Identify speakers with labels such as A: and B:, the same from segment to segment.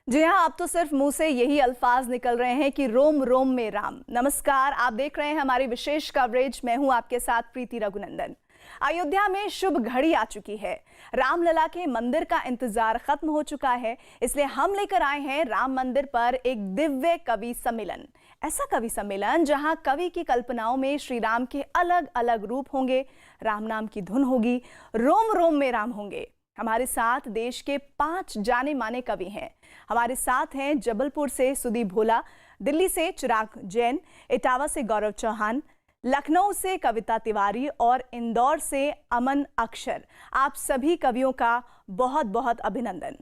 A: जी हाँ, अब तो सिर्फ मुंह से यही अल्फाज निकल रहे हैं कि रोम रोम में राम। नमस्कार, आप देख रहे हैं हमारी विशेष कवरेज। मैं हूं आपके साथ प्रीति रघुनंदन। अयोध्या में शुभ घड़ी आ चुकी है। रामलला के मंदिर का इंतजार खत्म हो चुका है, इसलिए हम लेकर आए हैं राम मंदिर पर एक दिव्य कवि सम्मेलन। ऐसा कवि सम्मेलन जहां कवि की कल्पनाओं में श्री राम के अलग अलग रूप होंगे, राम नाम की धुन होगी, रोम रोम में राम होंगे। हमारे साथ देश के 5 जाने माने कवि हैं। हमारे साथ हैं जबलपुर से सुदीप भोला, दिल्ली से चिराग जैन, इटावा से गौरव चौहान, लखनऊ से कविता तिवारी और इंदौर से अमन अक्षर। आप सभी कवियों का बहुत बहुत अभिनंदन।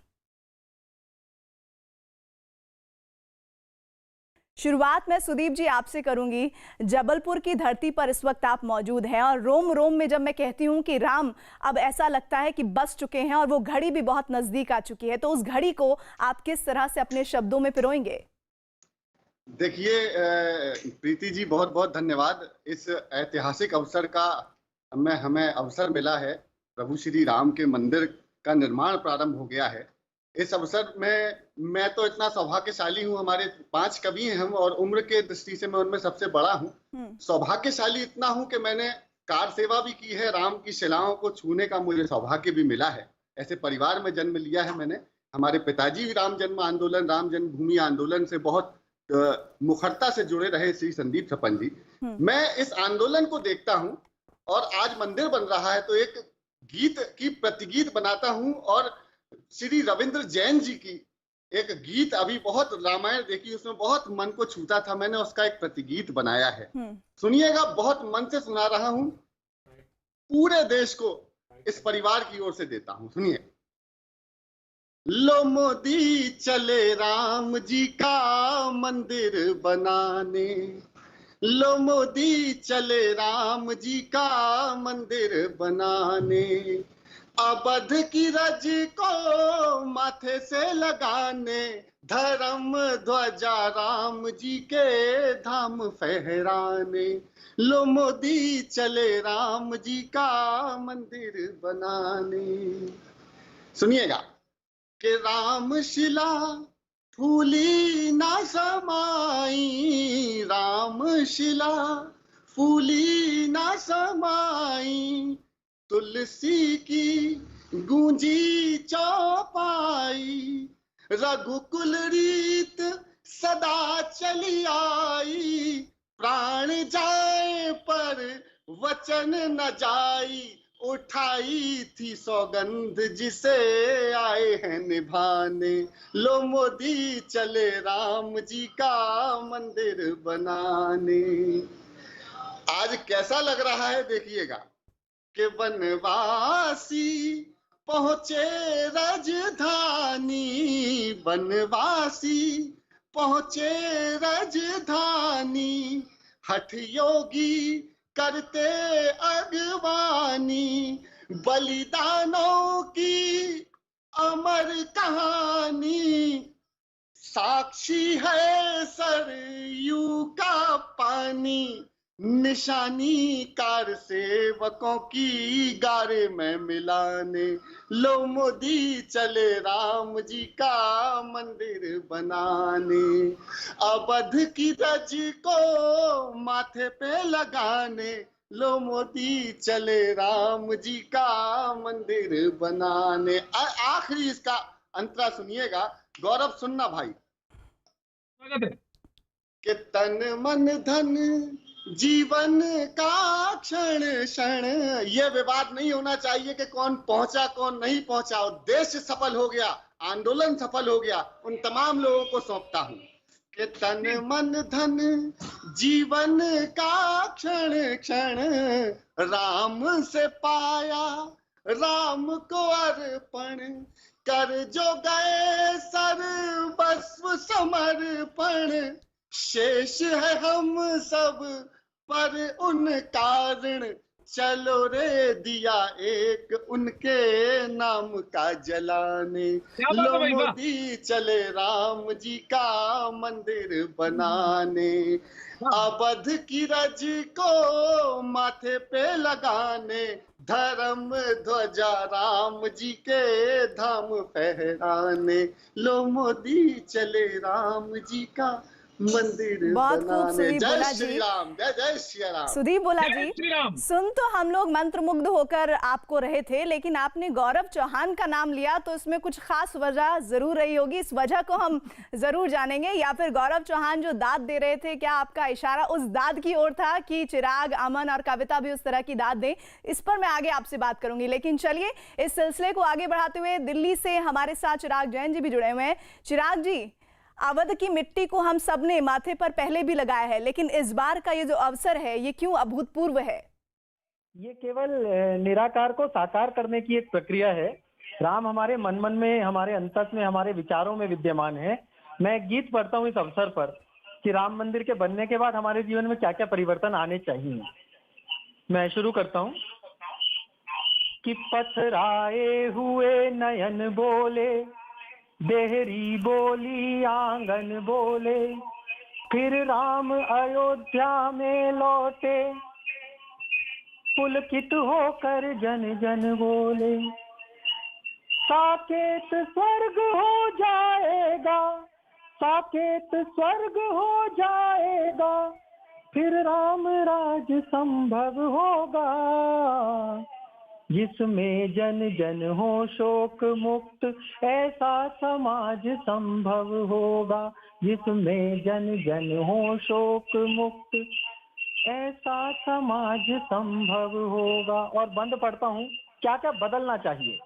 A: शुरुआत मैं सुदीप जी आपसे करूंगी। जबलपुर की धरती पर इस वक्त आप मौजूद हैं और रोम रोम में जब मैं कहती हूं कि राम अब ऐसा लगता है कि बस चुके हैं और वो घड़ी भी बहुत नजदीक आ चुकी है, तो उस घड़ी को आप किस तरह से अपने शब्दों में पिरोएंगे?
B: देखिए प्रीति जी, बहुत बहुत धन्यवाद। इस ऐतिहासिक अवसर का हमें अवसर मिला है। प्रभु श्री राम के मंदिर का निर्माण प्रारंभ हो गया है। इस अवसर में मैं तो इतना सौभाग्यशाली हूँ। हमारे 5 कवि हैं हम, और उम्र के दृष्टि से मैं उनमें सबसे बड़ा हूँ। सौभाग्यशाली इतना हूँ कि मैंने कार सेवा भी की है। राम की शिलाओं को छूने का मुझे सौभाग्य भी मिला है। ऐसे परिवार में जन्म लिया है मैंने। हमारे पिताजी राम जन्म आंदोलन, राम जन्मभूमि आंदोलन से बहुत मुखरता से जुड़े रहे, श्री संदीप छपन जी। मैं इस आंदोलन को देखता हूं और आज मंदिर बन रहा है तो एक गीत की प्रतिगीत बनाता हूं, और श्री रविंद्र जैन जी की एक गीत अभी बहुत रामायण देखी, उसमें बहुत मन को छूता था, मैंने उसका एक प्रतिगीत बनाया है। सुनिएगा, बहुत मन से सुना रहा हूं, पूरे देश को इस परिवार की ओर से देता हूं, सुनिए। लो मोदी चले राम जी का मंदिर बनाने, लो मोदी चले राम जी का मंदिर बनाने, अवध की रज को माथे से लगाने, धर्म ध्वजा राम जी के धाम फहराने, लो मोदी चले राम जी का मंदिर बनाने। सुनिएगा कि राम शिला फूली ना समाई, राम शिला फूली ना समाई, तुलसी की गूंजी चौपाई, रघुकुल रीत सदा चली आई, प्राण जाए पर वचन न जाई, उठाई थी सौगंध जिसे आए हैं निभाने, लो मोदी चले राम जी का मंदिर बनाने। आज कैसा लग रहा है देखिएगा कि वनवासी पहुंचे राजधानी, वनवासी पहुंचे राजधानी, हठ योगी करते अगवानी, बलिदानों की अमर कहानी, साक्षी है सरयू का पानी, निशानी कार सेवकों की गारे में मिलाने, लो मोदी चले राम जी का मंदिर बनाने, अवध की रज को माथे पे लगाने, लो मोदी चले राम जी का मंदिर बनाने। आखिरी इसका अंतरा सुनिएगा, गौरव सुनना भाई। कि तन मन धन जीवन का क्षण क्षण, ये विवाद नहीं होना चाहिए कि कौन पहुंचा कौन नहीं पहुंचा। देश सफल हो गया, आंदोलन सफल हो गया, उन तमाम लोगों को सौंपता हूं कि तन मन धन जीवन का क्षण क्षण, राम से पाया राम को अर्पण, कर जो गए सर्वस्व समर्पण, शेष है हम सब पर उन कारण, चलो रे दिया एक उनके नाम का जलाने, लो मोदी चले राम जी का मंदिर बनाने, अवध की रज को माथे पे लगाने, धर्म ध्वजा राम जी के धाम फहराने, लो मोदी चले राम जी का मंदिर
A: बहुत खूब
B: बनाने।
A: सुदीप
B: जय
A: बोला
B: श्री
A: जी।
B: राम, जय जय श्री राम।
A: सुदीप बोला
C: जय
A: जी,
C: श्री राम।
A: सुन तो हम लोग मंत्रमुग्ध होकर आपको रहे थे, लेकिन आपने गौरव चौहान का नाम लिया तो इसमें कुछ खास वजह जरूर रही होगी। इस वजह को हम जरूर जानेंगे। या फिर गौरव चौहान जो दाद दे रहे थे, क्या आपका इशारा उस दाद की ओर था कि चिराग, अमन और कविता भी उस तरह की दाद दें? इस पर मैं आगे आपसे बात करूंगी, लेकिन चलिए इस सिलसिले को आगे बढ़ाते हुए दिल्ली से हमारे साथ चिराग जैन जी भी जुड़े हुए हैं। चिराग जी, अवध की मिट्टी को हम सब ने माथे पर पहले भी लगाया है, लेकिन इस बार का ये जो अवसर है ये क्यों अभूतपूर्व है?
D: ये केवल निराकार को साकार करने की एक प्रक्रिया है। राम हमारे मन मन में, हमारे अंतस में, हमारे विचारों में विद्यमान है। मैं एक गीत पढ़ता हूँ इस अवसर पर कि राम मंदिर के बनने के बाद हमारे जीवन में क्या क्या परिवर्तन आने चाहिए। मैं शुरू करता हूँ कि पथराए हुए नयन बोले, देहरी बोली आंगन बोले, फिर राम अयोध्या में लौटे, पुलकित होकर जन जन बोले, साकेत स्वर्ग हो जाएगा, साकेत स्वर्ग हो जाएगा, फिर राम राज संभव होगा, जिसमें जन जन हो शोक मुक्त, ऐसा समाज संभव होगा, जिसमें जन जन हो शोक मुक्त, ऐसा समाज संभव होगा। और बंद पढ़ता हूँ, क्या क्या बदलना चाहिए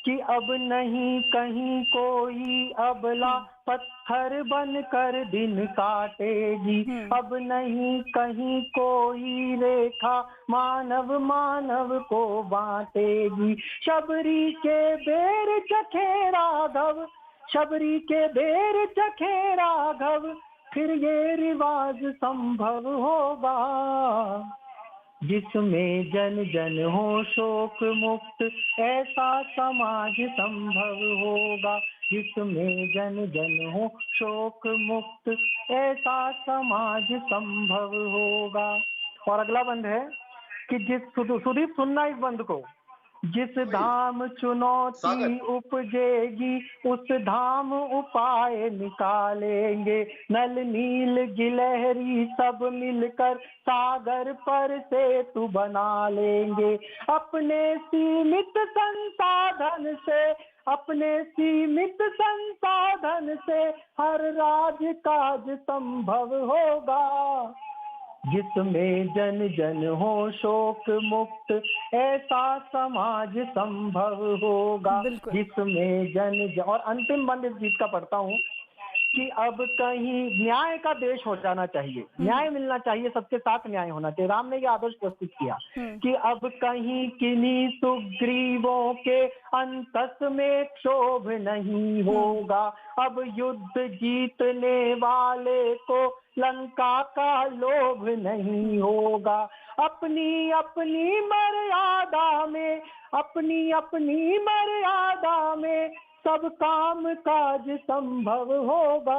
D: कि अब नहीं कहीं कोई अबला पत्थर बनकर दिन काटेगी, अब नहीं कहीं कोई रेखा मानव मानव को बांटेगी, शबरी के बेर चखे राघव, शबरी के बेर चखे राघव, फिर ये रिवाज संभव होगा, जिसमें जन जन हो शोक मुक्त, ऐसा समाज संभव होगा, जिसमें जन जन हो शोक मुक्त, ऐसा समाज संभव होगा। और अगला बंद है कि सुदीप सुनना इस बंद को, जिस धाम चुनौती उपजेगी उस धाम उपाय निकालेंगे, नल नील गिलहरी सब मिलकर सागर पर सेतु बना लेंगे, अपने सीमित संसाधन से, अपने सीमित संसाधन से हर राज काज संभव होगा, जिसमें जन जन हो शोक मुक्त, ऐसा समाज संभव होगा, जिसमें जन। और अंतिम बंद इस गीत का पढ़ता हूँ कि अब कहीं न्याय का देश हो जाना चाहिए, न्याय मिलना चाहिए, सबके साथ न्याय होना चाहिए। राम ने ये आदर्श प्रस्तुत किया कि अब कहीं किन्हीं सुग्रीवों के अंतस में क्षोभ नहीं होगा, अब युद्ध जीतने वाले को लंका का लोभ नहीं होगा, अपनी अपनी मर्यादा में, अपनी अपनी मर्यादा में सब काम काज संभव होगा,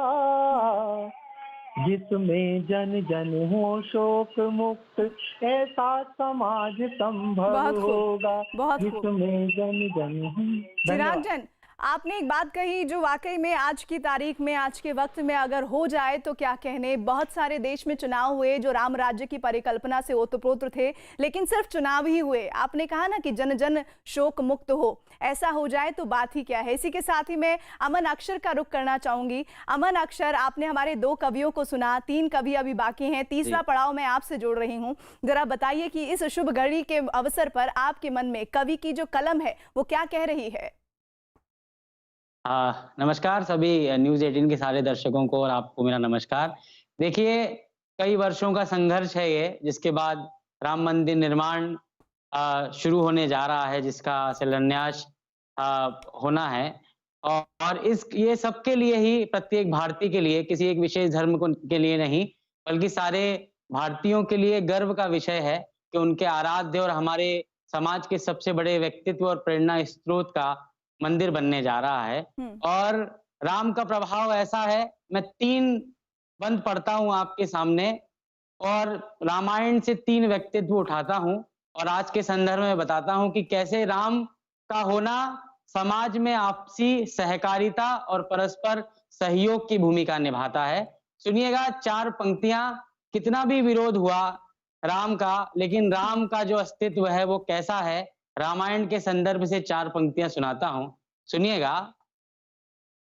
D: जिसमें जन जन हो शोक मुक्त, ऐसा समाज संभव होगा, जिसमें जन जन हो।
A: चिराग जैन, आपने एक बात कही जो वाकई में आज की तारीख में, आज के वक्त में अगर हो जाए तो क्या कहने। बहुत सारे देश में चुनाव हुए जो राम राज्य की परिकल्पना से ओतप्रोत थे, लेकिन सिर्फ चुनाव ही हुए। आपने कहा ना कि जन जन शोक मुक्त हो, ऐसा हो जाए तो बात ही क्या है। इसी के साथ ही मैं अमन अक्षर का रुख करना चाहूंगी। अमन अक्षर, आपने हमारे 2 कवियों को सुना, 3 कवि अभी बाकी हैं, तीसरा पड़ाव मैं आपसे जोड़ रही हूँ। जरा बताइए कि इस शुभ घड़ी के अवसर पर आपके मन में कवि की जो कलम है वो क्या कह रही है?
E: नमस्कार सभी न्यूज़ 18 के सारे दर्शकों को और आपको मेरा नमस्कार। देखिए, कई वर्षों का संघर्ष है ये, जिसके बाद राम मंदिर निर्माण शुरू होने जा रहा है, जिसका शिलान्यास होना है। और ये सबके लिए ही, प्रत्येक भारतीय के लिए, किसी एक विशेष धर्म के लिए नहीं, बल्कि सारे भारतीयों के लिए गर्व का विषय है कि उनके आराध्य और हमारे समाज के सबसे बड़े व्यक्तित्व और प्रेरणा स्रोत का मंदिर बनने जा रहा है। और राम का प्रभाव ऐसा है, मैं 3 बंद पढ़ता हूं आपके सामने और रामायण से 3 व्यक्तित्व उठाता हूं और आज के संदर्भ में बताता हूं कि कैसे राम का होना समाज में आपसी सहकारिता और परस्पर सहयोग की भूमिका निभाता है। सुनिएगा 4 पंक्तियां, कितना भी विरोध हुआ राम का, लेकिन राम का जो अस्तित्व है वो कैसा है, रामायण के संदर्भ से 4 पंक्तियां सुनाता हूं, सुनिएगा।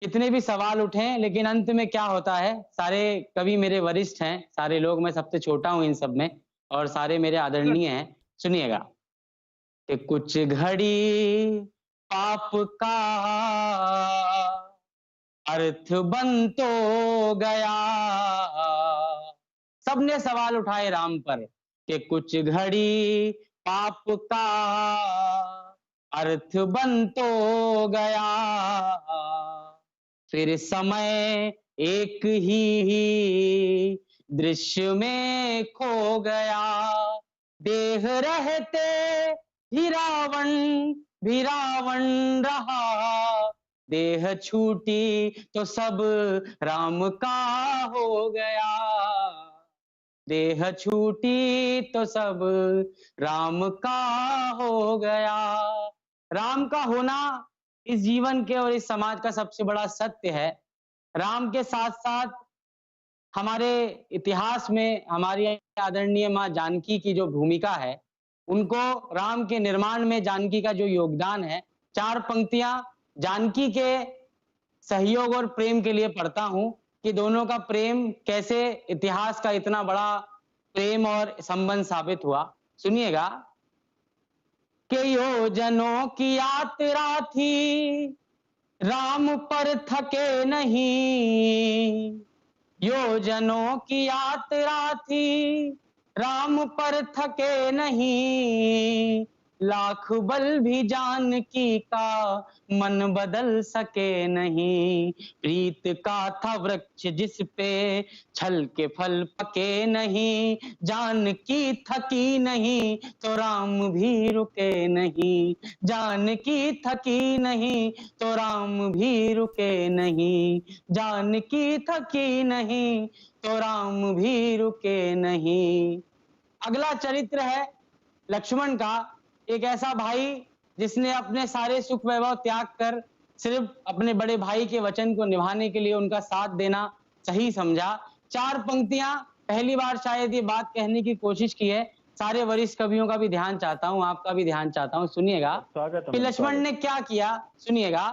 E: कितने भी सवाल उठे लेकिन अंत में क्या होता है, सारे कवि मेरे वरिष्ठ हैं, सारे लोग, मैं सबसे छोटा हूं इन सब में और सारे मेरे आदरणीय हैं। सुनिएगा कि कुछ घड़ी पाप का अर्थ बन तो गया। सबने सवाल उठाए राम पर कि कुछ घड़ी पाप का अर्थ बन तो गया, फिर समय एक ही दृश्य में खो गया। देह रहते ही रावण रहा, देह छूटी तो सब राम का हो गया। देह छूटी तो सब राम का हो गया। राम का होना इस जीवन के और इस समाज का सबसे बड़ा सत्य है। राम के साथ साथ हमारे इतिहास में हमारी आदरणीय माँ जानकी की जो भूमिका है, उनको राम के निर्माण में जानकी का जो योगदान है, 4 पंक्तियां जानकी के सहयोग और प्रेम के लिए पढ़ता हूं कि दोनों का प्रेम कैसे इतिहास का इतना बड़ा प्रेम और संबंध साबित हुआ। सुनिएगा कि योजनों की यात्रा थी, राम पर थके नहीं। योजनों की यात्रा थी, राम पर थके नहीं। लाख बल भी जानकी का मन बदल सके नहीं। प्रीत का था वृक्ष जिस पे छल के फल पके नहीं। जानकी थकी नहीं तो राम भी रुके नहीं। जानकी थकी नहीं तो राम भी रुके नहीं। जानकी थकी नहीं तो राम भी रुके नहीं। अगला चरित्र है लक्ष्मण का, एक ऐसा भाई जिसने अपने सारे सुख वैभव त्याग कर सिर्फ अपने बड़े भाई के वचन को निभाने के लिए उनका साथ देना सही समझा। 4 पंक्तियां, पहली बार शायद ये बात कहने की कोशिश की है। सारे वरिष्ठ कवियों का भी ध्यान चाहता हूं, आपका भी ध्यान चाहता हूं। सुनिएगा कि लक्ष्मण ने क्या किया। सुनिएगा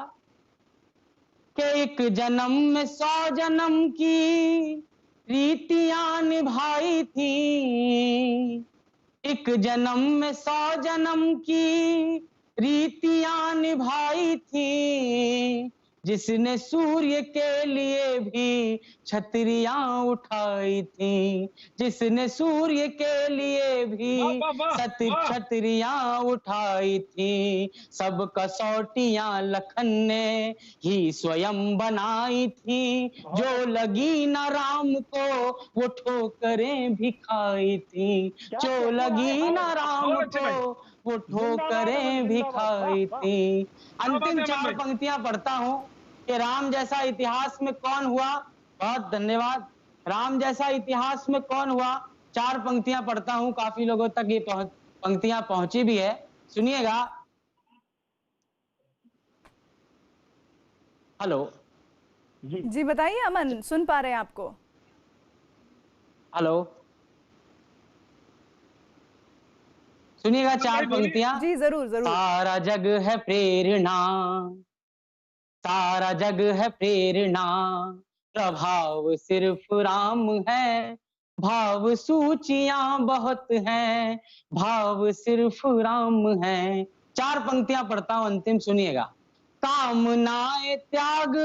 E: कि एक जन्म में 100 जन्म की रीतियां निभाई थी। एक जन्म में 100 जन्म की रीतियां निभाई थी। जिसने सूर्य के लिए भी छतरियां उठाई थी। जिसने सूर्य के लिए भी छतरियां उठाई थी। सब कसौटियां लखन ने ही स्वयं बनाई थी। जो लगी न राम को वो ठोकरें भी खाई थी। जो लगी न राम को वो ठोकरें भी खाई थी। अंतिम 4 पंक्तियां पढ़ता हूं कि राम जैसा इतिहास में कौन हुआ। बहुत धन्यवाद। राम जैसा इतिहास में कौन हुआ, 4 पंक्तियां पढ़ता हूं, काफी लोगों तक ये पंक्तियां पहुंची भी है। सुनिएगा। हेलो
A: जी बताइए अमन, सुन पा रहे हैं आपको।
E: हेलो, सुनिएगा 4 पंक्तियां।
A: जी जरूर जरूर।
E: सारा जग है प्रेरणा, सारा जग है प्रेरणा, प्रभाव सिर्फ राम है। भाव सूचियां बहुत हैं, भाव सिर्फ राम है। 4 पंक्तियां पढ़ता हूं, अंतिम सुनिएगा। कामनाए त्याग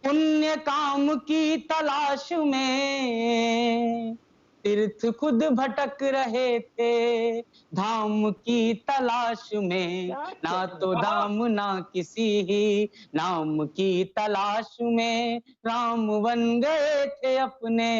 E: पुण्य काम की तलाश में, तीर्थ खुद भटक रहे थे धाम की तलाश में। ना तो दाम ना किसी ही नाम की तलाश में, राम बन गए थे अपने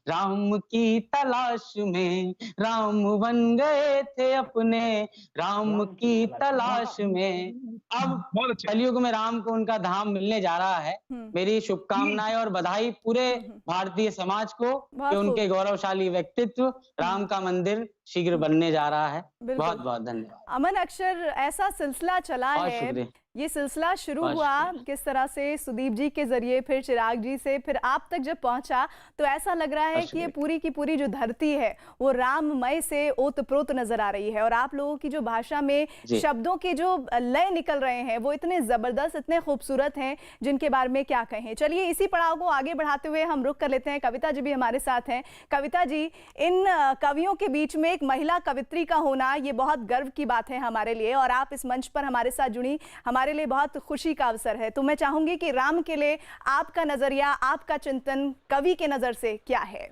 E: राम की तलाश में। राम बन गए थे अपने राम की तलाश में। अब कलयुग में राम को उनका धाम मिलने जा रहा है। मेरी शुभकामनाएं और बधाई पूरे भारतीय समाज को कि उनके गौरवशाली व्यक्तित्व राम का मंदिर शीघ्र बनने जा रहा है।
A: बिल्कुल।
E: बहुत बहुत धन्यवाद।
A: अमन, अक्षर ऐसा सिलसिला चला
E: बहुत
A: है,
E: शुक्रिया।
A: ये सिलसिला शुरू
E: बहुत
A: हुआ
E: शुक्रिया।
A: किस तरह से सुदीप जी के जरिए, फिर चिराग जी से, फिर आप तक जब पहुंचा तो ऐसा लग रहा है
E: बहुत
A: कि ये
E: शुक्रिया।
A: पूरी की पूरी जो धरती है वो राममय से ओतप्रोत नजर आ रही है। और आप लोगों की जो भाषा में
E: जी।
A: शब्दों के जो लय निकल रहे हैं वो इतने जबरदस्त, इतने खूबसूरत हैं, जिनके बारे में क्या कहें। चलिए इसी पड़ाव को आगे बढ़ाते हुए हम रुक कर लेते हैं। कविता जी भी हमारे साथ हैं। कविता जी, इन कवियों के बीच में एक महिला कवित्री का होना ये बहुत गर्व की बात है हमारे लिए, और आप इस मंच पर हमारे साथ जुड़ी, हमारे लिए बहुत खुशी का अवसर है। तो मैं चाहूंगी कि राम के लिए आपका नजरिया, आपका चिंतन कवि के नजर से क्या है?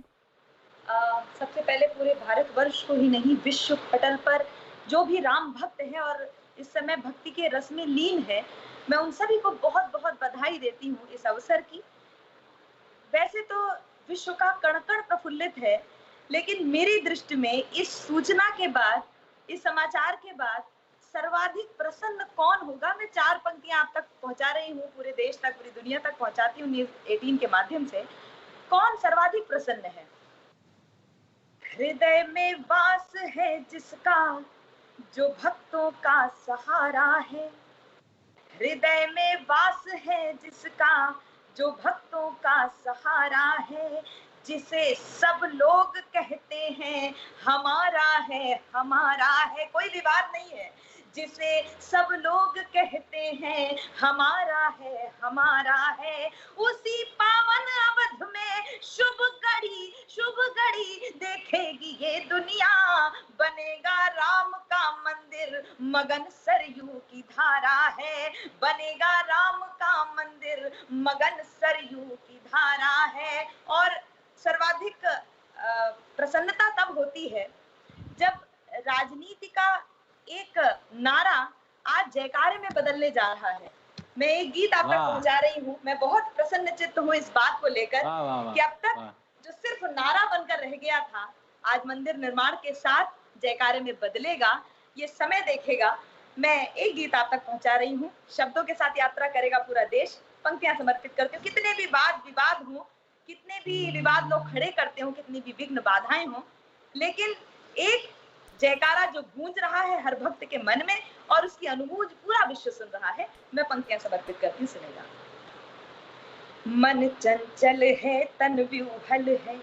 C: सबसे पहले पूरे भारतवर्ष को ही नहीं, विश्व पटल पर जो भी राम भक्त हैं और इस समय भक्ति के रस में लीन है, मैं उन सभी को बहुत बहुत बधाई देती हूँ इस अवसर की। वैसे तो विश्व का कण कण प्रफुल्लित है, लेकिन मेरी दृष्टि में इस सूचना के बाद, इस समाचार के बाद सर्वाधिक प्रसन्न कौन होगा, मैं 4 पंक्तियां आप तक पहुंचा रही हूँ, पूरे देश तक, पूरी दुनिया तक पहुंचाती हूँ न्यूज़ 18 के माध्यम से। कौन सर्वाधिक प्रसन्न है? हृदय में वास है जिसका, जो भक्तों का सहारा है। हृदय में वास है जिसका, जो भक्तों का सहारा है। जिसे सब लोग कहते हैं हमारा है, हमारा है, कोई विवाद नहीं है। जिसे सब लोग कहते हैं हमारा है, हमारा है। उसी पावन अवध में शुभ घड़ी देखेगी ये दुनिया। बनेगा राम का मंदिर, मगन सरयू की धारा है। बनेगा राम का मंदिर, मगन सरयू की धारा है। और सर्वाधिक प्रसन्नता तब होती है जब राजनीति का एक नारा आज जयकारे में बदलने जा रहा है। मैं एक गीत आप तक पहुंचा रही हूँ। मैं बहुत प्रसन्न चित्त हूँ इस बात को लेकर कि अब तक जो सिर्फ नारा बनकर रह गया था, आज मंदिर निर्माण के साथ जयकारे में बदलेगा। ये समय देखेगा। मैं एक गीत आप तक पहुंचा रही हूँ। शब्दों के साथ यात्रा करेगा पूरा देश। पंक्तियां समर्पित करती हूँ। कितने भी विवाद हो, कितने भी विवाद लोग खड़े करते हो, कितनी भी विघ्न बाधाएं हो, लेकिन एक जयकारा जो गूंज रहा है हर भक्त के मन में, और उसकी अनुभूति पूरा विश्व सुन रहा है। मैं पंक्तियां समर्पित करती हूँ, सुनेगा। मन चंचल है तन व्यूहल है,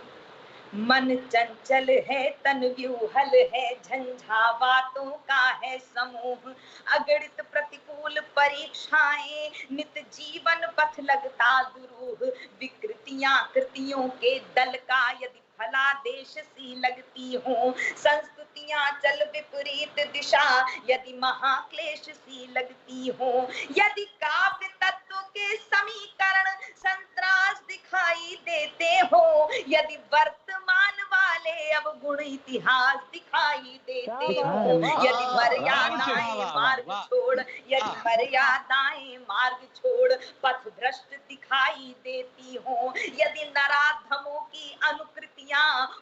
C: मन चंचल है तन व्यूहल है। झंझावातों का है समूह, अगणित प्रतिकूल परीक्षाएं, नित जीवन पथ लगता दुरूह। विकृतियां कृतियों के दल का यदि भला देश सी लगती हो। संस्तुतियां चल विपरीत दिशा, यदि महाक्लेश सी लगती हो। यदि काव्य तत्व के समीकरण संतरास दिखाई देते हो। यदि वर्तमान वाले अब गुण इतिहास दिखाई देते हो। यदि मर्यादाएं मार्ग छोड़, यदि मर्यादाएं मार्ग छोड़ पथ भ्रष्ट दिखाई देती हो। यदि नराधमों की अनुकृतियां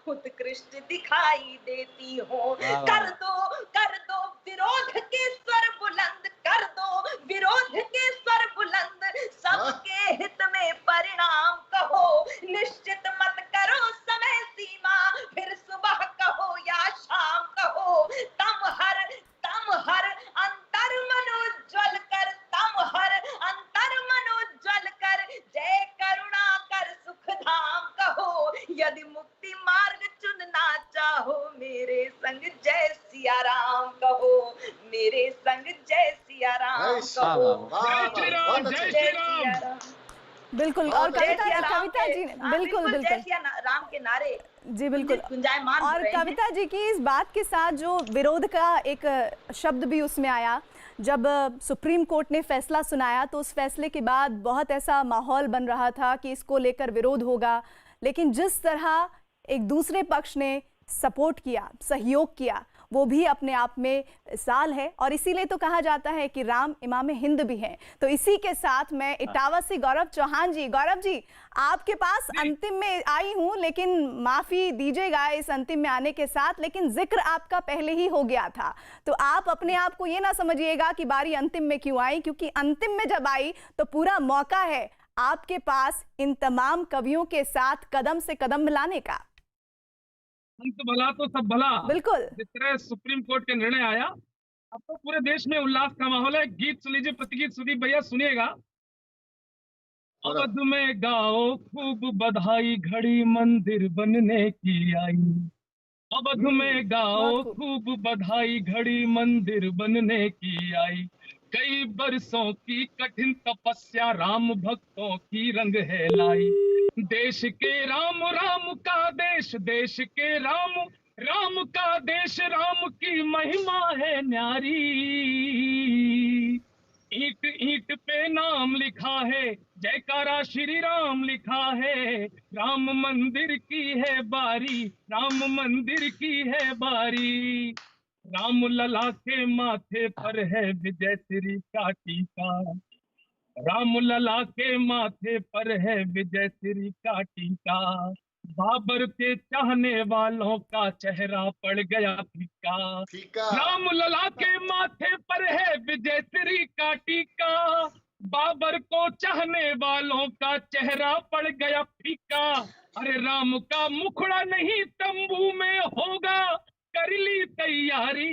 C: उत्कृष्ट दिखाई देती हो। कर दो विरोध के स्वर बुलंद, कर दो विरोध के स्वर बुलंद। सबके हित में परिणाम कहो, निश्चित मत करो समय सीमा। फिर सुबह कहो या शाम कहो, तम हर अंतर मनोज्वल कर, तम हर अंतर मनोज्वल कर। जय करुणा कर सुख धाम कहो। यदि मुक्ति मार्ग चुनना चाहो, मेरे संग जय सिया राम कहो। मेरे संग जय सिया राम कहो। जय सिया राम।
A: बिल्कुल। और कविता जी ने बिल्कुल
C: जय सिया राम के नारे
A: जी बिल्कुल
C: गुंजायमान।
A: और कविता जी की इस बात के साथ जो विरोध का एक शब्द भी उसमें आया, जब सुप्रीम कोर्ट ने फैसला सुनाया तो उस फैसले के बाद बहुत ऐसा माहौल बन रहा था कि इसको लेकर विरोध होगा, लेकिन जिस तरह एक दूसरे पक्ष ने सपोर्ट किया, सहयोग किया, वो भी अपने आप में साल है। और इसीलिए तो कहा जाता है कि राम इमाम हिंद भी हैं। तो इसी के साथ मैं इटावा से गौरव चौहान जी, गौरव जी आपके पास अंतिम में आई हूं, लेकिन माफी दीजिएगा इस अंतिम में आने के साथ, लेकिन जिक्र आपका पहले ही हो गया था। तो आप अपने आप को ये ना समझिएगा कि बारी अंतिम में क्यों आई, क्योंकि अंतिम में जब आई तो पूरा मौका है आपके पास इन तमाम कवियों के साथ कदम से कदम मिलाने का।
F: अंत भला तो सब भला।
A: बिल्कुल।
F: जिस तरह सुप्रीम कोर्ट का निर्णय आया, अब तो पूरे देश में उल्लास का माहौल है। गीत सुन लीजिए, प्रतिगीत सुदीप भैया सुनिएगा। अवध में गाओ खूब बधाई, घड़ी मंदिर बनने की आई। अवध में गाओ
A: बहुत खूब।
F: खूब बधाई, घड़ी मंदिर बनने की आई। कई बरसों की कठिन तपस्या, राम भक्तों की रंग है लाई। देश के राम, राम का देश, देश के राम, राम का देश, राम की महिमा है न्यारी। ईंट ईंट पे नाम लिखा है, जयकारा श्री राम लिखा है। राम मंदिर की है बारी, राम मंदिर की है बारी। राम लला के माथे पर है विजय श्री का टीका। राम लला के माथे पर है विजय श्री का टीका। बाबर के चाहने वालों का चेहरा पड़ गया फीका।
B: फीका।
F: राम लला के माथे पर है विजय श्री का टीका। बाबर को चाहने वालों का चेहरा पड़ गया फीका। अरे राम का मुखड़ा नहीं तंबू में होगा, कर ली तैयारी।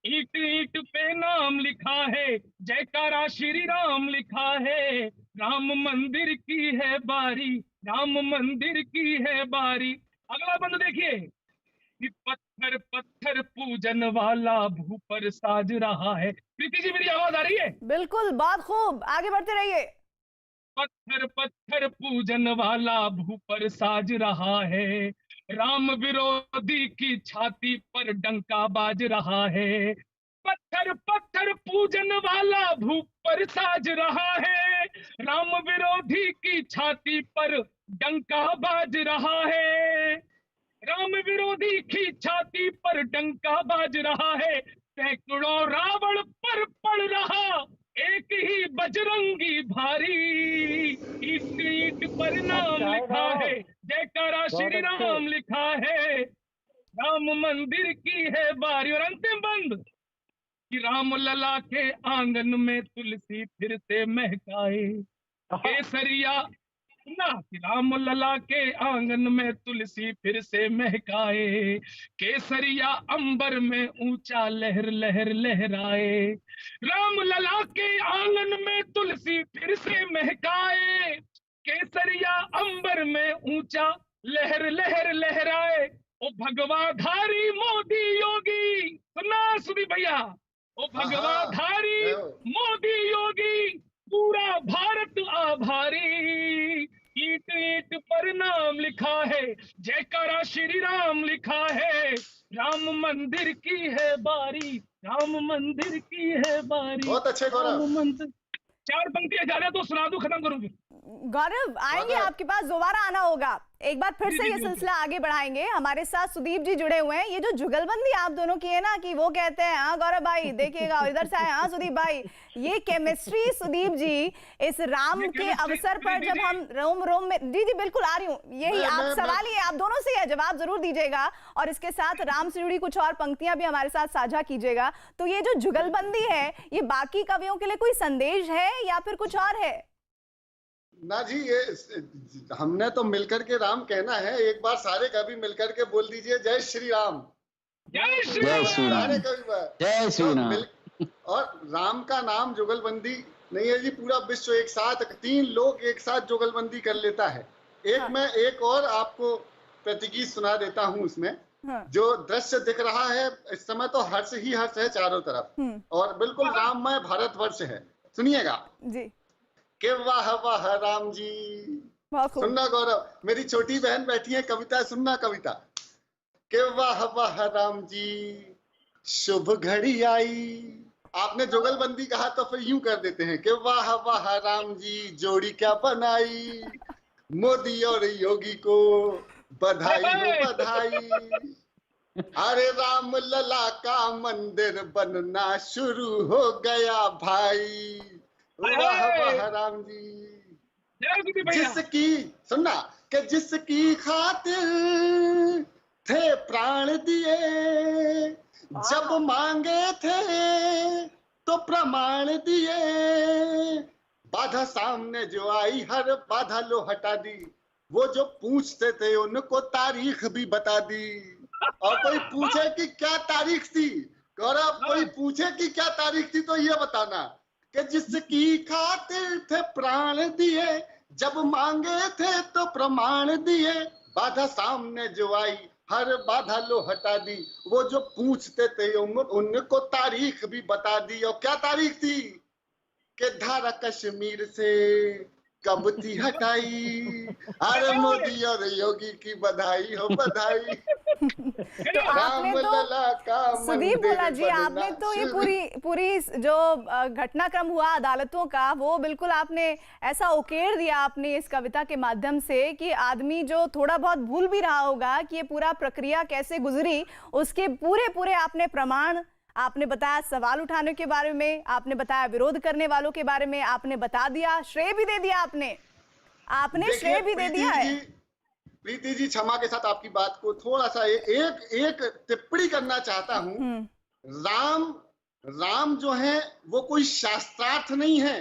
F: ईंट ईंट पे नाम लिखा है, जयकारा श्री राम लिखा है। राम मंदिर की है बारी, राम मंदिर की है बारी। अगला बंद देखिए कि पत्थर पत्थर पूजन वाला भू पर साज रहा है। प्रीति जी मेरी आवाज आ रही है?
A: बिल्कुल, बहुत खूब, आगे बढ़ते रहिए।
F: पत्थर पत्थर पूजन वाला भू पर साज रहा है। राम विरोधी की छाती पर डंका बाज रहा है। पत्थर पत्थर पूजन वाला भू पर साज रहा है। राम विरोधी की छाती पर डंका बाज रहा है। राम विरोधी की छाती पर डंका बाज रहा है। सैकड़ों रावण पर पड़ रहा एक ही बजरंगी भारी। ईंट ईंट पर नाम लिखा है, जयकारा श्री राम लिखा है। राम मंदिर की है बारी। और अंतिम बंद कि राम लला के आंगन में तुलसी फिर से महकाए। केसरिया ना कि राम लला के आंगन में तुलसी फिर से महकाए। केसरिया अंबर में ऊंचा लहर लहर लहराए। राम लला के आंगन में तुलसी फिर से महकाए। केसरिया अंबर में ऊंचा लहर लहर लहराए। ओ भगवाधारी मोदी योगी, सुना सुनी भैया, ओ भगवाधारी मोदी योगी, पूरा भारत आभारी। ईंट ईंट पर नाम लिखा है, जयकारा श्री राम लिखा है। राम मंदिर की है बारी, राम मंदिर की है बारी।
B: बहुत अच्छे गौरव।
F: राम मंदिर। 4 पंक्तियां ज्यादा तो सुना दूं, खत्म करूंगी।
A: गौरव, आएंगे आपके पास, दोबारा आना होगा। एक बार फिर से ये सिलसिला आगे बढ़ाएंगे। हमारे साथ सुदीप जी जुड़े हुए हैं। ये जो जुगलबंदी आप दोनों की है ना, कि वो कहते हैं हाँ गौरव भाई देखिएगा, इधर से आए हाँ सुदीप भाई, ये केमिस्ट्री सुदीप जी इस राम के अवसर पर जब हम रोम रोम में, जी जी बिल्कुल आ रही हूँ, यही आप सवाल ही आप दोनों से है, जवाब जरूर दीजिएगा और इसके साथ राम से जुड़ी कुछ और पंक्तियां भी हमारे साथ साझा कीजिएगा। तो ये जो जुगलबंदी है, ये बाकी कवियों के लिए कोई संदेश है या फिर कुछ और है?
B: ना जी, ये हमने तो मिलकर के राम कहना है। एक बार सारे कवि मिलकर के बोल दीजिए जय श्री राम।
F: जय श्री
E: जय श्री राम।
B: सारे कवि
E: जय श्री राम।
B: और राम का नाम जुगलबंदी नहीं है जी, पूरा विश्व एक साथ, 3 लोग एक साथ जुगलबंदी कर लेता है। मैं एक और आपको प्रतिगीत सुना देता हूँ। उसमें जो दृश्य दिख रहा है इस समय, तो हर्ष ही हर्ष है चारों तरफ और बिल्कुल राममय भारतवर्ष है। सुनिएगा
A: जी।
B: के वाह वाह राम जी। सुनना गौरव, मेरी छोटी बहन बैठी है, कविता सुनना। कविता के वाह वाह राम जी, शुभ घड़ी आई। आपने जुगलबंदी कहा तो फिर यूं कर देते हैं कि वाह वाह राम जी, जोड़ी क्या बनाई। मोदी और योगी को बधाई हो बधाई। अरे राम लला का मंदिर बनना शुरू हो गया भाई। वाह वाह राम जी। जिसकी सुनना कि जिसकी खातिर थे प्राण दिए, जब मांगे थे तो प्रमाण दिए। बाधा सामने जो आई, हर बाधा लो हटा दी। वो जो पूछते थे उनको तारीख भी बता दी। और कोई पूछे कि क्या तारीख थी, गौरव, कोई पूछे कि क्या तारीख थी तो ये बताना कि जिसकी खातिर थे प्राण दिए, जब मांगे थे तो प्रमाण दिए, बाधा सामने जो आई हर बाधा लो हटा दी। वो जो पूछते थे उनको तारीख भी बता दी। और क्या तारीख थी कि धारा कश्मीर से कब थी हटाई। अरे मोदी और योगी की बधाई हो बधाई।
A: तो आपने तो सुदीप भोला जी, आपने तो ये पूरी जो घटनाक्रम हुआ अदालतों का, वो बिल्कुल आपने ऐसा उकेड़ दिया आपने इस कविता के माध्यम से कि आदमी जो थोड़ा बहुत भूल भी रहा होगा कि ये पूरा प्रक्रिया कैसे गुजरी, उसके पूरे आपने प्रमाण आपने बताया। सवाल उठाने के बारे में आपने बताया, विरोध करने वालों के बारे में आपने बता दिया, श्रेय भी दे दिया आपने श्रेय भी दे दिया है।
B: प्रीति जी, क्षमा के साथ आपकी बात को थोड़ा सा एक टिप्पणी करना चाहता हूँ। राम जो है वो कोई शास्त्रार्थ नहीं है,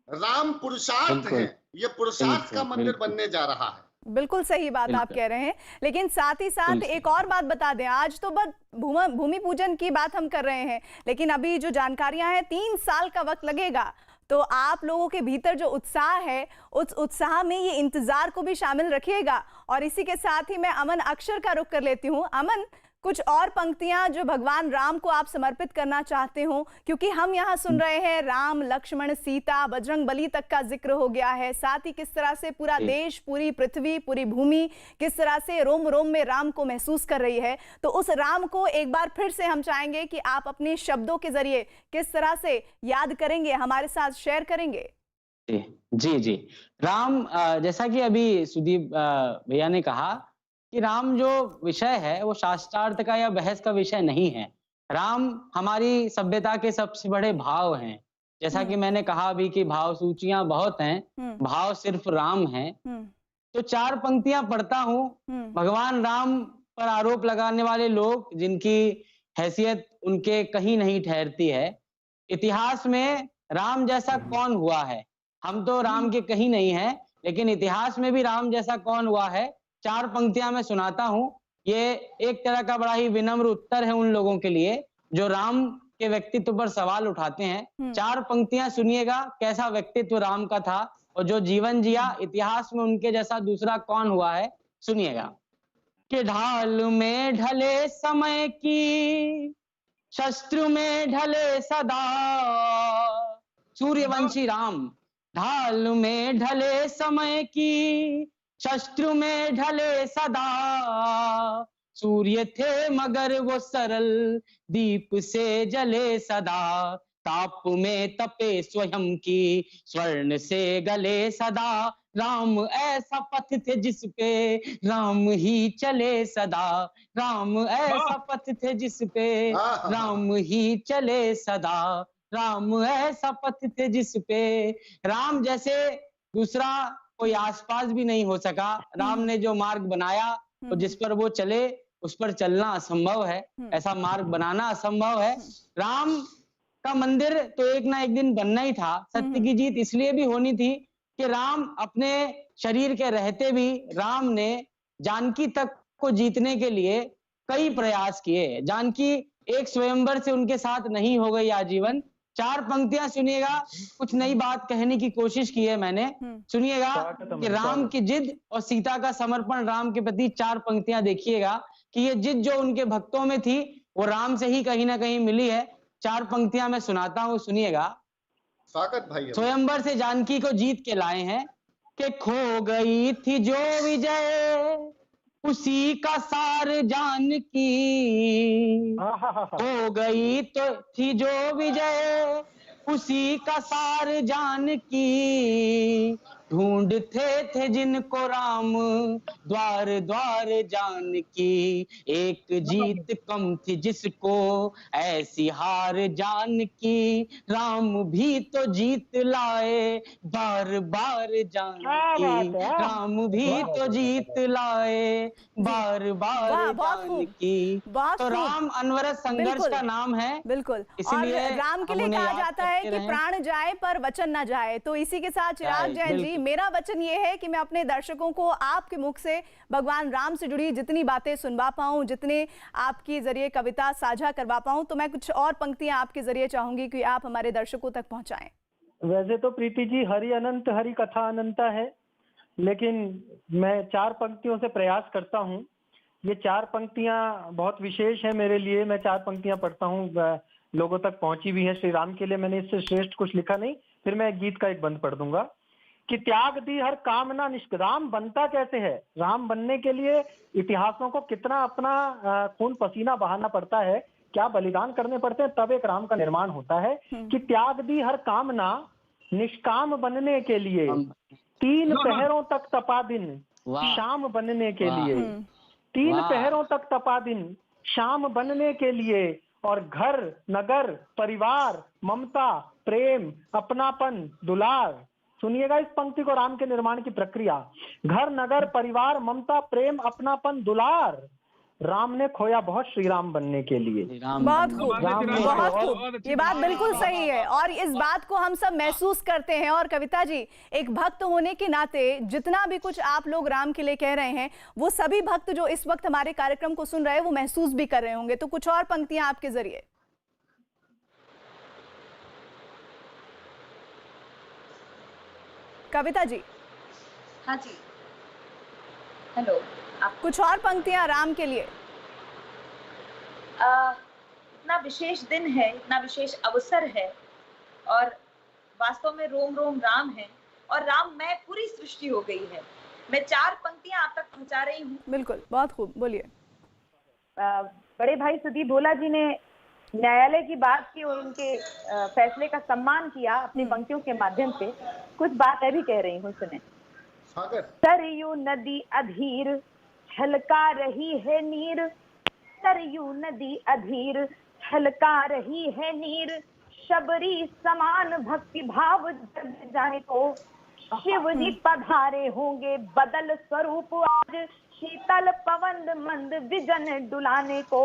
B: राम पुरुषार्थ है। ये पुरुषार्थ का मंदिर बनने जा रहा है।
A: बिल्कुल सही बात आप कह रहे हैं, लेकिन साथ ही साथ एक और बात बता दें। आज तो बस भूमि पूजन की बात हम कर रहे हैं, लेकिन अभी जो जानकारियां हैं 3 साल का वक्त लगेगा। तो आप लोगों के भीतर जो उत्साह है, उस उत्साह में ये इंतजार को भी शामिल रखिएगा। और इसी के साथ ही मैं अमन अक्षर का रुख कर लेती हूँ। अमन, कुछ और पंक्तियां जो भगवान राम को आप समर्पित करना चाहते हो, क्योंकि हम यहाँ सुन रहे हैं राम, लक्ष्मण, सीता, बजरंग बली तक का जिक्र हो गया है। साथ ही किस तरह से पूरा देश, पूरी पृथ्वी, पूरी भूमि किस तरह से रोम रोम में राम को महसूस कर रही है। तो उस राम को एक बार फिर से हम चाहेंगे कि आप अपने शब्दों के जरिए किस तरह से याद करेंगे, हमारे साथ शेयर करेंगे।
E: जी। राम, जैसा कि अभी सुदीप भैया ने कहा कि राम जो विषय है वो शास्त्रार्थ का या बहस का विषय नहीं है। राम हमारी सभ्यता के सबसे बड़े भाव हैं। जैसा कि मैंने कहा अभी कि भाव सूचियां बहुत हैं, भाव सिर्फ राम हैं। तो 4 पंक्तियां पढ़ता हूं। भगवान राम पर आरोप लगाने वाले लोग, जिनकी हैसियत उनके कहीं नहीं ठहरती है। इतिहास में राम जैसा कौन हुआ है? हम तो राम के कहीं नहीं है, लेकिन इतिहास में भी राम जैसा कौन हुआ है? 4 पंक्तियां मैं सुनाता हूं। ये एक तरह का बड़ा ही विनम्र उत्तर है उन लोगों के लिए जो राम के व्यक्तित्व पर सवाल उठाते हैं। 4 पंक्तियां सुनिएगा, कैसा व्यक्तित्व राम का था और जो जीवन जिया, इतिहास में उनके जैसा दूसरा कौन हुआ है, सुनिएगा। कि ढाल में ढले समय की, शस्त्र में ढले सदा, सूर्यवंशी राम। ढाल में ढले समय की, शस्त्र में ढले सदा, सूर्य थे मगर वो सरल, दीप से जले सदा, ताप में तपे स्वयं की, स्वर्ण से गले सदा, राम ऐसा पथ थे जिस पे राम ही चले सदा, राम ऐसा पथ थे जिस पे राम ही चले सदा, राम ऐसा पथ थे जिस पे। राम जैसे दूसरा कोई आसपास भी नहीं हो सका। राम ने जो मार्ग बनाया और जिस पर वो चले, उस पर चलना असंभव है, ऐसा मार्ग बनाना असंभव है। राम का मंदिर तो एक ना एक दिन बनना ही था। सत्य की जीत इसलिए भी होनी थी कि राम अपने शरीर के रहते भी, राम ने जानकी तक को जीतने के लिए कई प्रयास किए। जानकी एक स्वयंवर से उनके साथ नहीं हो गई आजीवन। 4 पंक्तियां सुनिएगा, कुछ नई बात कहने की कोशिश की है मैंने। सुनिएगा कि राम की जिद और सीता का समर्पण राम के प्रति। 4 पंक्तियां देखिएगा कि ये जिद जो उनके भक्तों में थी वो राम से ही कहीं ना कहीं मिली है। 4 पंक्तियां मैं सुनाता हूं, सुनिएगा।
B: स्वागत भाई।
E: स्वयंवर से जानकी को जीत के लाए हैं कि खो गई थी जो विजय, उसी का सार जानकी, हो गई तो थी जो विजय, उसी का सार जानकी, ढूंढते थे जिनको राम द्वार द्वार जानकी, एक जीत कम थी जिसको ऐसी हार जानकी, राम भी तो जीत लाए बार बार जानकी, राम भी तो जीत लाए बार बार जानकी। तो राम अनवरत संघर्ष का नाम है।
A: बिल्कुल,
E: इसलिए
A: और राम के लिए कहा जाता है कि प्राण जाए पर वचन ना जाए। तो इसी के साथ चिराग जैन जी, मेरा वचन ये है कि मैं अपने दर्शकों को आपके मुख से भगवान राम से जुड़ी जितनी बातें सुनवा पाऊं, जितने आपके जरिए कविता साझा करवा पाऊं, तो मैं कुछ और पंक्तियां आपके जरिए चाहूंगी कि आप हमारे दर्शकों तक पहुंचाएं।
D: वैसे तो प्रीति जी हरि अनंत हरि कथा अनंता है, लेकिन मैं 4 पंक्तियों से प्रयास करता हूँ। ये 4 पंक्तियां बहुत विशेष है मेरे लिए। मैं 4 पंक्तियां पढ़ता हूँ, लोगों तक पहुंची भी है। श्री राम के लिए मैंने इससे श्रेष्ठ कुछ लिखा नहीं। फिर मैं गीत का एक बंद पढ़ दूंगा कि त्याग दी हर कामना राम बनता कैसे है। राम बनने के लिए इतिहासों को कितना अपना खून पसीना बहाना पड़ता है, क्या बलिदान करने पड़ते हैं, तब एक राम का निर्माण होता है। कि त्याग दी हर कामना निष्काम बनने के लिए, 3 पहरों तक तपा दिन शाम बनने के लिए, 3 पहरों तक तपा दिन शाम बनने के लिए, और घर नगर परिवार ममता प्रेम अपनापन दुलार। सुनिएगा इस पंक्ति को, राम के निर्माण की प्रक्रिया। घर नगर परिवार ममता प्रेम अपनापन दुलार, राम ने खोया बहुत श्री राम बनने के लिए।
A: बहुत खूब, बहुत खूब, ये बात बिल्कुल सही है और इस बात को हम सब महसूस करते हैं। और कविता जी, एक भक्त होने के नाते जितना भी कुछ आप लोग राम के लिए कह रहे हैं, वो सभी भक्त जो इस वक्त हमारे कार्यक्रम को सुन रहे हैं वो महसूस भी कर रहे होंगे। तो कुछ और पंक्तियां आपके जरिए। कविता जी।
C: हाँ जी, हेलो। आप
A: कुछ और पंक्तियां राम के लिए।
C: इतना विशेष दिन है, इतना विशेष अवसर है, और वास्तव में रोम रोम राम है और राम में पूरी सृष्टि हो गई है। मैं 4 पंक्तियां आप तक पहुंचा रही हूँ।
A: बिल्कुल, बहुत खूब, बोलिए।
G: बड़े भाई सुदीप भोला जी ने न्यायालय की बात की और उनके फैसले का सम्मान किया अपनी पंक्तियों के माध्यम से। कुछ बात मैं भी कह रही हूँ, सुने। सरयू नदी अधीर छलका रही है नीर, सरयू नदी अधीर छलका रही है नीर, शबरी समान भक्ति भाव जग जाने को, शिव जी पधारे होंगे बदल स्वरूप आज, शीतल पवन मंद विजन डुलाने को,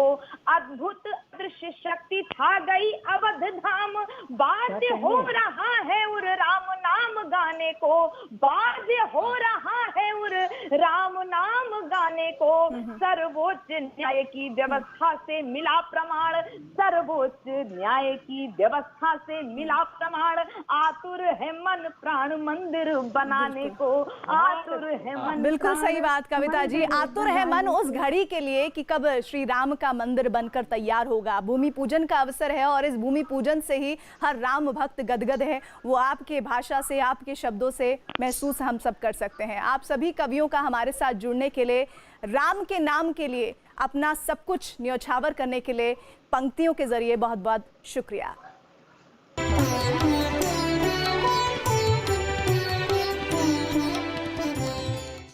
G: अद्भुत दृश्य शक्ति छा गई अवध धाम, बाज हो रहा है उर राम नाम गाने को, बाज हो रहा है उर राम नाम गाने को, सर्वोच्च न्याय की व्यवस्था से मिला प्रमाण, सर्वोच्च न्याय की व्यवस्था से मिला प्रमाण, आतुर है मन प्राण मंदिर बनाने को, आतुर है मन।
A: बिल्कुल सही बात कविता जी, आतुर है मन उस घड़ी के लिए कि कब श्री राम का मंदिर बनकर तैयार होगा। भूमि पूजन का अवसर है और इस भूमि पूजन से ही हर राम भक्त गदगद है। वो आपके भाषा से, आपके शब्दों से महसूस हम सब कर सकते हैं। आप सभी कवियों का हमारे साथ जुड़ने के लिए, राम के नाम के लिए अपना सब कुछ न्यौछावर करने के लिए पंक्तियों के जरिए बहुत बहुत शुक्रिया।